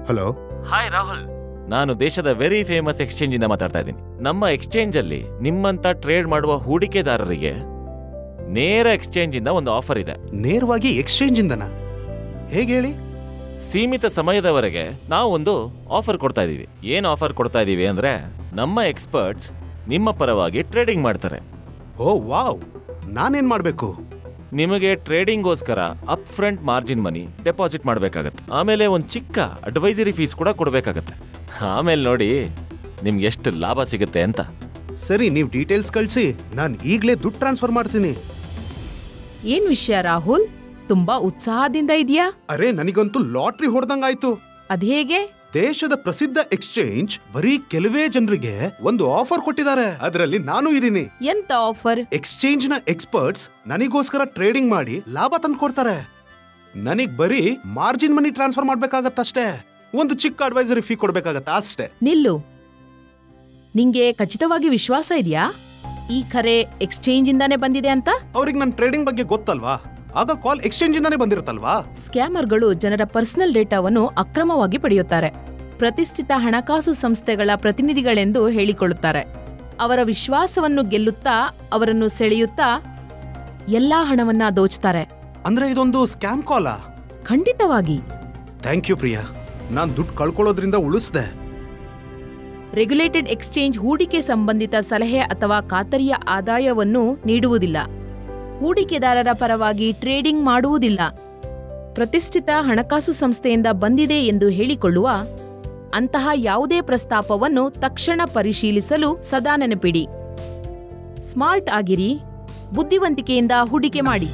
Hello. Hi Rahul, ನಾನು ದೇಶದ very famous exchange ಇಂದ ಮಾತಾಡ್ತಾ ಇದ್ದೀನಿ. ನಮ್ಮ ಎಕ್ಸ್ಚೇಂಜ್ ಅಲ್ಲಿ ನಿಮ್ಮಂತ ಟ್ರೇಡ್ ಮಾಡುವ ಹೂಡಿಕೆದಾರರಿಗೆ ನೇರ ಎಕ್ಸ್ಚೇಂಜ್ ಇಂದ ಒಂದು ಆಫರ್ ಇದೆ. ನೇರವಾಗಿ ಎಕ್ಸ್ಚೇಂಜ್ ಇಂದನಾ? ಹೇಗೆ ಹೇಳಿ? ಸೀಮಿತ ಸಮಯದವರೆಗೆ ನಾವು ಒಂದು ಆಫರ್ ಕೊಡ್ತಾ ಇದೀವಿ. ಏನ್ ಆಫರ್ ಕೊಡ್ತಾ ಇದೀವಿ ಅಂದ್ರೆ, ನಮ್ಮ ಎಕ್ಸ್ಪರ್ಟ್ಸ್ ನಿಮ್ಮ ಪರವಾಗಿ ಟ್ರೇಡಿಂಗ್ ಮಾಡ್ತಾರೆ. ಓ ವಾವ್, ನಾನೇನ್ ಮಾಡ್ಬೇಕು? ನಿಮಗೆ ಟ್ರೇಡಿಂಗ್ಗೋಸ್ಕರ ಅಪ್ ಫ್ರಂಟ್ ಮಾರ್ಜಿನ್ ಮನಿ ಡೆಪಾಸಿಟ್ ಮಾಡಬೇಕಾಗತ್ತೆ. ಆಮೇಲೆ ಒಂದು ಚಿಕ್ಕ ಅಡ್ವೈಸರಿ ಫೀಸ್ ಕೂಡ ಕೊಡಬೇಕಾಗತ್ತೆ. ಆಮೇಲೆ ನೋಡಿ ನಿಮ್ಗೆ ಎಷ್ಟು ಲಾಭ ಸಿಗುತ್ತೆ ಅಂತ. ಸರಿ, ನೀವು ಡೀಟೇಲ್ಸ್ ಕಳಿಸಿ, ನಾನು ಈಗಲೇ ದುಡ್ಡು ಟ್ರಾನ್ಸ್ಫರ್ ಮಾಡ್ತೀನಿ. ಏನ್ ವಿಷಯ ರಾಹುಲ್, ತುಂಬಾ ಉತ್ಸಾಹದಿಂದ ಇದೆಯಾ? ಅರೆ, ನನಗಂತೂ ಲಾಟ್ರಿ ಹೊಡೆದಂಗಾಯ್ತು. ಅದೇಗೆ? ದೇಶದ ಪ್ರಸಿದ್ಧ ಎಕ್ಸ್ಚೇಂಜ್ ಬರೀ ಕೆಲವೇ ಜನರಿಗೆ ಒಂದು ಆಫರ್ ಕೊಟ್ಟಿದ್ದಾರೆ. ಅದರಲ್ಲಿ ನಾನು ಇದೀನಿ. ಎಂತ ಆಫರ್? ಎಕ್ಸ್ಚೇಂಜ್ ನ ಎಕ್ಸ್ಪರ್ಟ್ಸ್ ನನಗೋಸ್ಕರ ಟ್ರೇಡಿಂಗ್ ಮಾಡಿ ಲಾಭ ತಂದು ಕೊಡ್ತಾರೆ. ನನಗ್ ಬರೀ ಮಾರ್ಜಿನ್ ಮನಿ ಟ್ರಾನ್ಸ್ಫರ್ ಮಾಡ್ಬೇಕಾಗತ್ತಷ್ಟೇ. ಒಂದು ಚಿಕ್ಕ ಅಡ್ವೈಸರಿ ಫೀ ಕೊಡ್ಬೇಕಾಗತ್ತ ಅಷ್ಟೇ. ನಿಲ್ಲು, ನಿಂಗೆ ಖಚಿತವಾಗಿ ವಿಶ್ವಾಸ ಇದೆಯಾ ಈ ಕರೆ ಎಕ್ಸ್ಚೇಂಜ್ ಇಂದಾನೆ ಬಂದಿದೆ ಅಂತ? ಅವ್ರಿಗೆ ನನ್ನ ಟ್ರೇಡಿಂಗ್ ಬಗ್ಗೆ ಗೊತ್ತಲ್ವಾ? ಆಗ ಕಾಲ್ ಎಕ್ಸ್ಚೇಂಜ್ ಇಂದಾನೆ ಬಂದಿರುತ್ತಲ್ವಾ? ಸ್ಕ್ಯಾಮರ್ಗಳು ಜನರ ಪರ್ಸನಲ್ ಡೇಟಾವನ್ನು ಅಕ್ರಮವಾಗಿ ಪಡೆಯುತ್ತಾರೆ. ಪ್ರತಿಷ್ಠಿತ ಹಣಕಾಸು ಸಂಸ್ಥೆಗಳ ಪ್ರತಿನಿಧಿಗಳೆಂದು ಹೇಳಿಕೊಳ್ಳುತ್ತಾರೆ. ಅವರ ವಿಶ್ವಾಸವನ್ನು ಗೆಲ್ಲುತ್ತಾ, ಅವರನ್ನು ಸೆಳೆಯುತ್ತಾ ಎಲ್ಲಾ ಹಣವನ್ನ ದೋಚ್ತಾರೆ. ಅಂದ್ರೆ ಇದೊಂದು ಸ್ಕ್ಯಾಮ್ ಕಾಲಾ? ಖಂಡಿತವಾಗಿ. ಥ್ಯಾಂಕ್ ಯು ಪ್ರಿಯಾ, ನಾನ್ ದುಡ್ಡು ಕಳ್ಕೊಳ್ಳೋದ್ರಿಂದ ಉಳಿಸ್ದೆ. ರೆಗ್ಯುಲೇಟೆಡ್ ಎಕ್ಸ್ಚೇಂಜ್ ಹೂಡಿಕೆ ಸಂಬಂಧಿತ ಸಲಹೆ ಅಥವಾ ಖಾತರಿಯ ಆದಾಯವನ್ನು ನೀಡುವುದಿಲ್ಲ. ಹೂಡಿಕೆದಾರರ ಪರವಾಗಿ ಟ್ರೇಡಿಂಗ್ ಮಾಡುವುದಿಲ್ಲ. ಪ್ರತಿಷ್ಠಿತ ಹಣಕಾಸು ಸಂಸ್ಥೆಯಿಂದ ಬಂದಿದೆ ಎಂದು ಹೇಳಿಕೊಳ್ಳುವ ಅಂತಹ ಯಾವುದೇ ಪ್ರಸ್ತಾಪವನ್ನು ತಕ್ಷಣ ಪರಿಶೀಲಿಸಲು ಸದಾ ನೆನಪಿಡಿ. ಸ್ಮಾರ್ಟ್ ಆಗಿರಿ, ಬುದ್ಧಿವಂತಿಕೆಯಿಂದ ಹೂಡಿಕೆ ಮಾಡಿ.